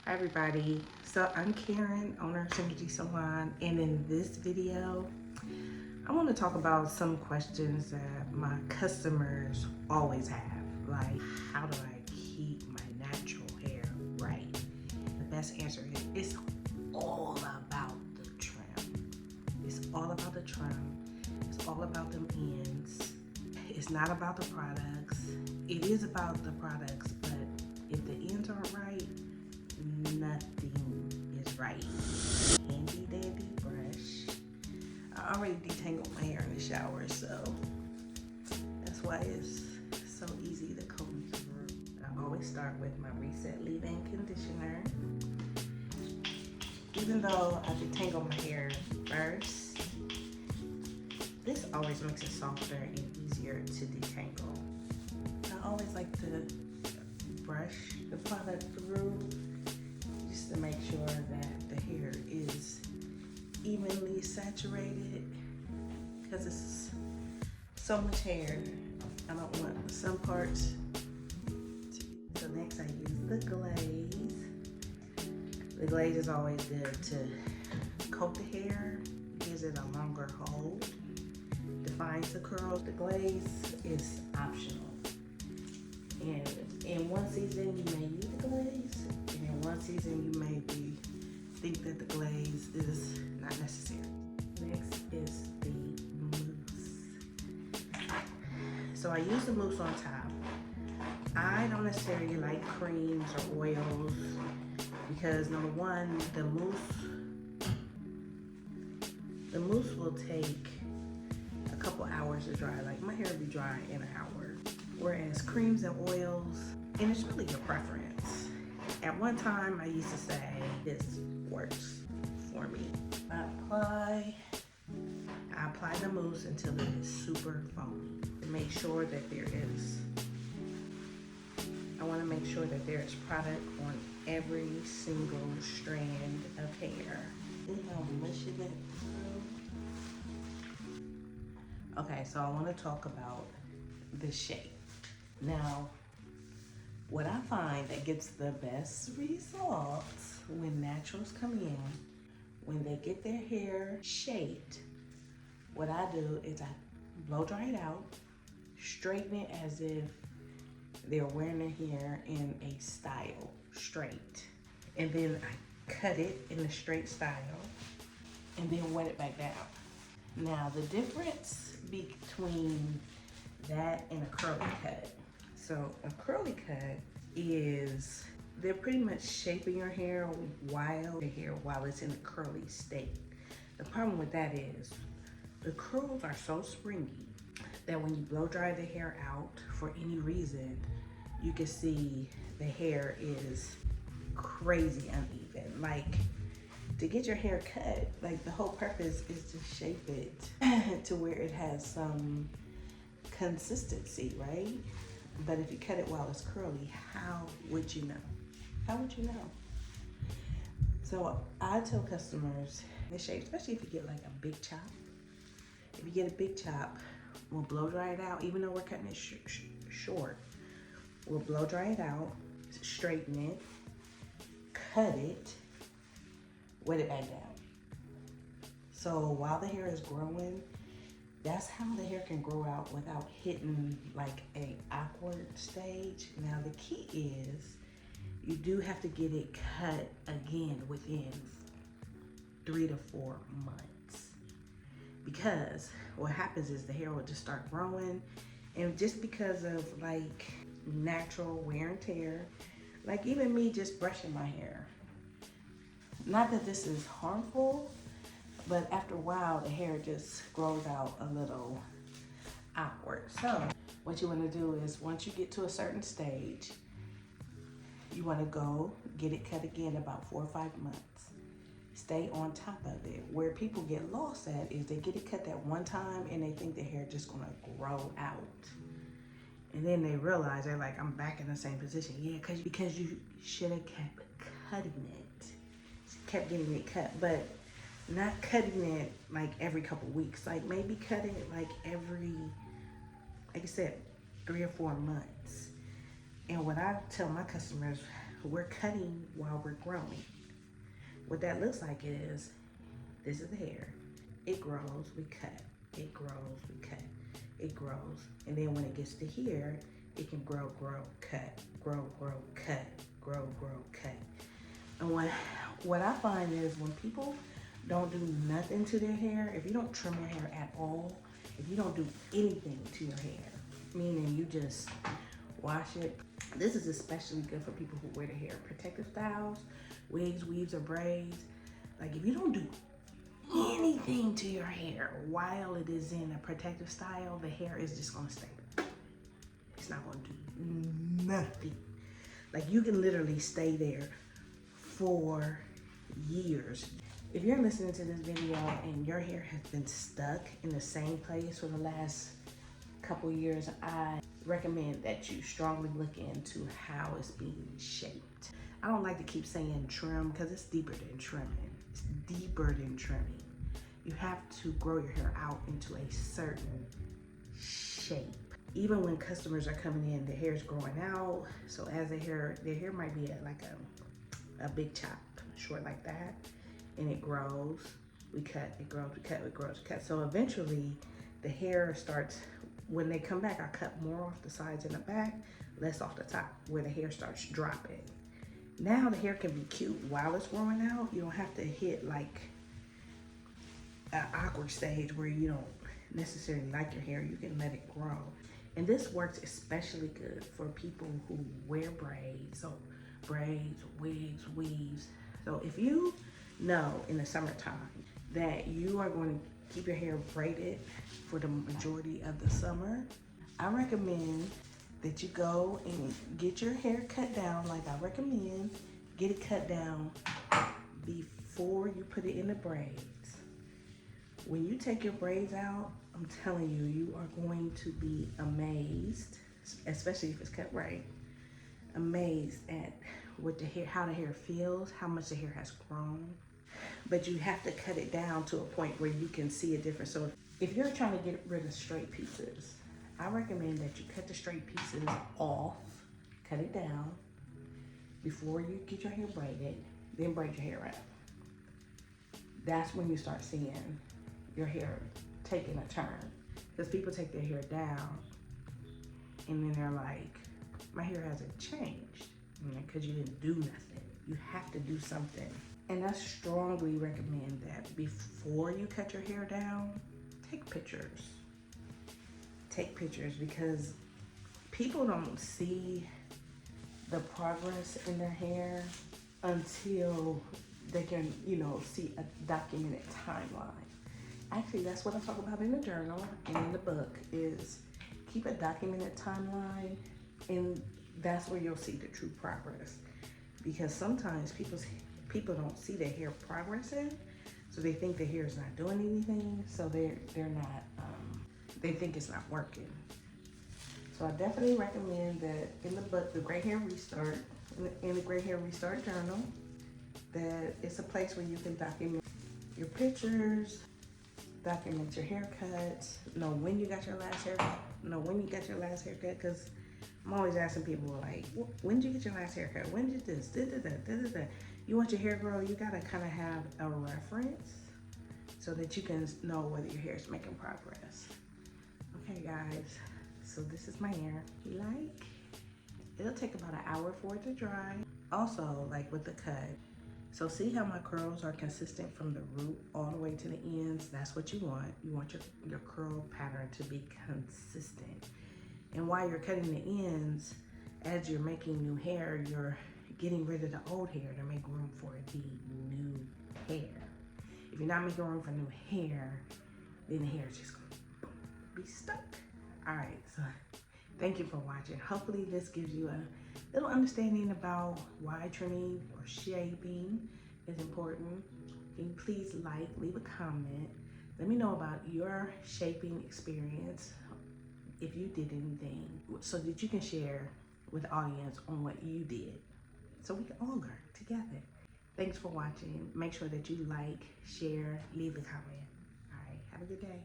Hi everybody, so I'm Karen, owner of Synergi Salon, and in this video, I want to talk about some questions that my customers always have, like how do I keep my natural hair right? The best answer is it's all about the trim. It's all about the trim. It's all about them ends. It's not about the products. It is about the products, but if the ends aren't right, nothing is right. Handy dandy brush. I already detangled my hair in the shower, so that's why it's so easy to comb through. I always start with my Reset Leave-In Conditioner. Even though I detangle my hair first, this always makes it softer and easier to detangle. I always like to brush the product through just to make sure that the hair is evenly saturated, because it's so much hair. I don't want some parts to. So next I use the glaze. The glaze is always good to coat the hair, gives it a longer hold, defines the curls. The glaze is optional. And in one season you may need the glaze, and in one season you may think that the glaze is not necessary. Next is the mousse. So I use the mousse on top. I don't necessarily like creams or oils because number one, the mousse will take a couple hours to dry. Like my hair will be dry in an hour. Whereas creams and oils, and it's really your preference. At one time, I used to say this works for me. I apply the mousse until it is super foamy. To make sure that I want to make sure that there is product on every single strand of hair. See how I'm mushing it through? Okay, so I want to talk about the shape. Now, what I find that gets the best results when naturals come in, when they get their hair shaped, what I do is I blow dry it out, straighten it as if they're wearing their hair in a style, straight. And then I cut it in a straight style and then wet it back down. Now, the difference between that and a curly cut. So a curly cut is they're pretty much shaping your hair while it's in a curly state. The problem with that is the curls are so springy that when you blow dry the hair out for any reason, you can see the hair is crazy uneven. Like, to get your hair cut, like the whole purpose is to shape it to where it has some consistency, right? But if you cut it while it's curly, how would you know? How would you know? So I tell customers the shape, especially if you get like a big chop. If you get a big chop, we'll blow dry it out, even though we're cutting it short. We'll blow dry it out, straighten it, cut it, wet it back down. So while the hair is growing, that's how the hair can grow out without hitting like a awkward stage. Now the key is you do have to get it cut again within 3 to 4 months, because what happens is the hair will just start growing, and just because of like natural wear and tear, like even me just brushing my hair, not that this is harmful, but after a while, the hair just grows out a little awkward. So what you want to do is once you get to a certain stage, you want to go get it cut again about 4 or 5 months. Stay on top of it. Where people get lost at is they get it cut that one time and they think the hair just going to grow out. And then they realize, they're like, I'm back in the same position. Yeah, because you should have kept cutting it. Kept getting it cut, but not cutting it like every couple weeks, like maybe cutting it like every, like I said, 3 or 4 months. And what I tell my customers we're cutting while we're growing. What that looks like is, this is the hair. It grows, we cut. It grows, we cut. It grows. And then when it gets to here, it can grow, cut, grow, cut, grow, cut. And what I find is when people don't do nothing to their hair, if you don't trim your hair at all, if you don't do anything to your hair, meaning you just wash it. This is especially good for people who wear their hair protective styles, wigs, weaves, or braids. Like if you don't do anything to your hair while it is in a protective style, the hair is just gonna stay. It's not gonna do nothing. Like you can literally stay there for years. If you're listening to this video and your hair has been stuck in the same place for the last couple years, I recommend that you strongly look into how it's being shaped. I don't like to keep saying trim because it's deeper than trimming. It's deeper than trimming. You have to grow your hair out into a certain shape. Even when customers are coming in, their hair is growing out. So as their hair might be at like a big chop, short like that, and it grows, we cut, it grows, we cut, it grows, we cut. So eventually the hair starts, when they come back, I cut more off the sides and the back, less off the top, where the hair starts dropping. Now the hair can be cute while it's growing out. You don't have to hit like an awkward stage where you don't necessarily like your hair. You can let it grow. And this works especially good for people who wear braids. So braids, wigs, weaves. So if you know in the summertime that you are going to keep your hair braided for the majority of the summer, I recommend that you go and get your hair cut down like I recommend. Get it cut down before you put it in the braids. When you take your braids out, I'm telling you, you are going to be amazed, especially if it's cut right, amazed at what the hair, how the hair feels, how much the hair has grown. But you have to cut it down to a point where you can see a difference. So if you're trying to get rid of straight pieces, I recommend that you cut the straight pieces off, cut it down before you get your hair braided, then braid your hair out. That's when you start seeing your hair taking a turn. Because people take their hair down and then they're like, my hair hasn't changed. Because you didn't do nothing. You have to do something. And I strongly recommend that before you cut your hair down, take pictures. Take pictures, because people don't see the progress in their hair until they can, see a documented timeline. Actually, that's what I talk about in the journal and in the book, is keep a documented timeline, and that's where you'll see the true progress. Because sometimes people don't see their hair progressing, so they think their hair is not doing anything, so they're not, they think it's not working. So I definitely recommend that in the book, The Gray Hair Restart, in the Gray Hair Restart journal, that it's a place where you can document your pictures, document your haircuts, know when you got your last haircut, because I'm always asking people like, when did you get your last haircut? When did this? You want your hair grow, you gotta kind of have a reference so that you can know whether your hair is making progress. Okay guys, so this is my hair. Like, it'll take about an hour for it to dry. Also, like with the cut, so see how my curls are consistent from the root all the way to the ends? That's what you want. You want your curl pattern to be consistent. And while you're cutting the ends, as you're making new hair, you're getting rid of the old hair to make room for the new hair. If you're not making room for new hair, then the hair is just gonna be stuck. All right, so thank you for watching. Hopefully this gives you a little understanding about why trimming or shaping is important. Can you please leave a comment. Let me know about your shaping experience, if you did anything, so that you can share with the audience on what you did, so we can all learn together. Thanks for watching. Make sure that you like, share, leave a comment. All right, have a good day.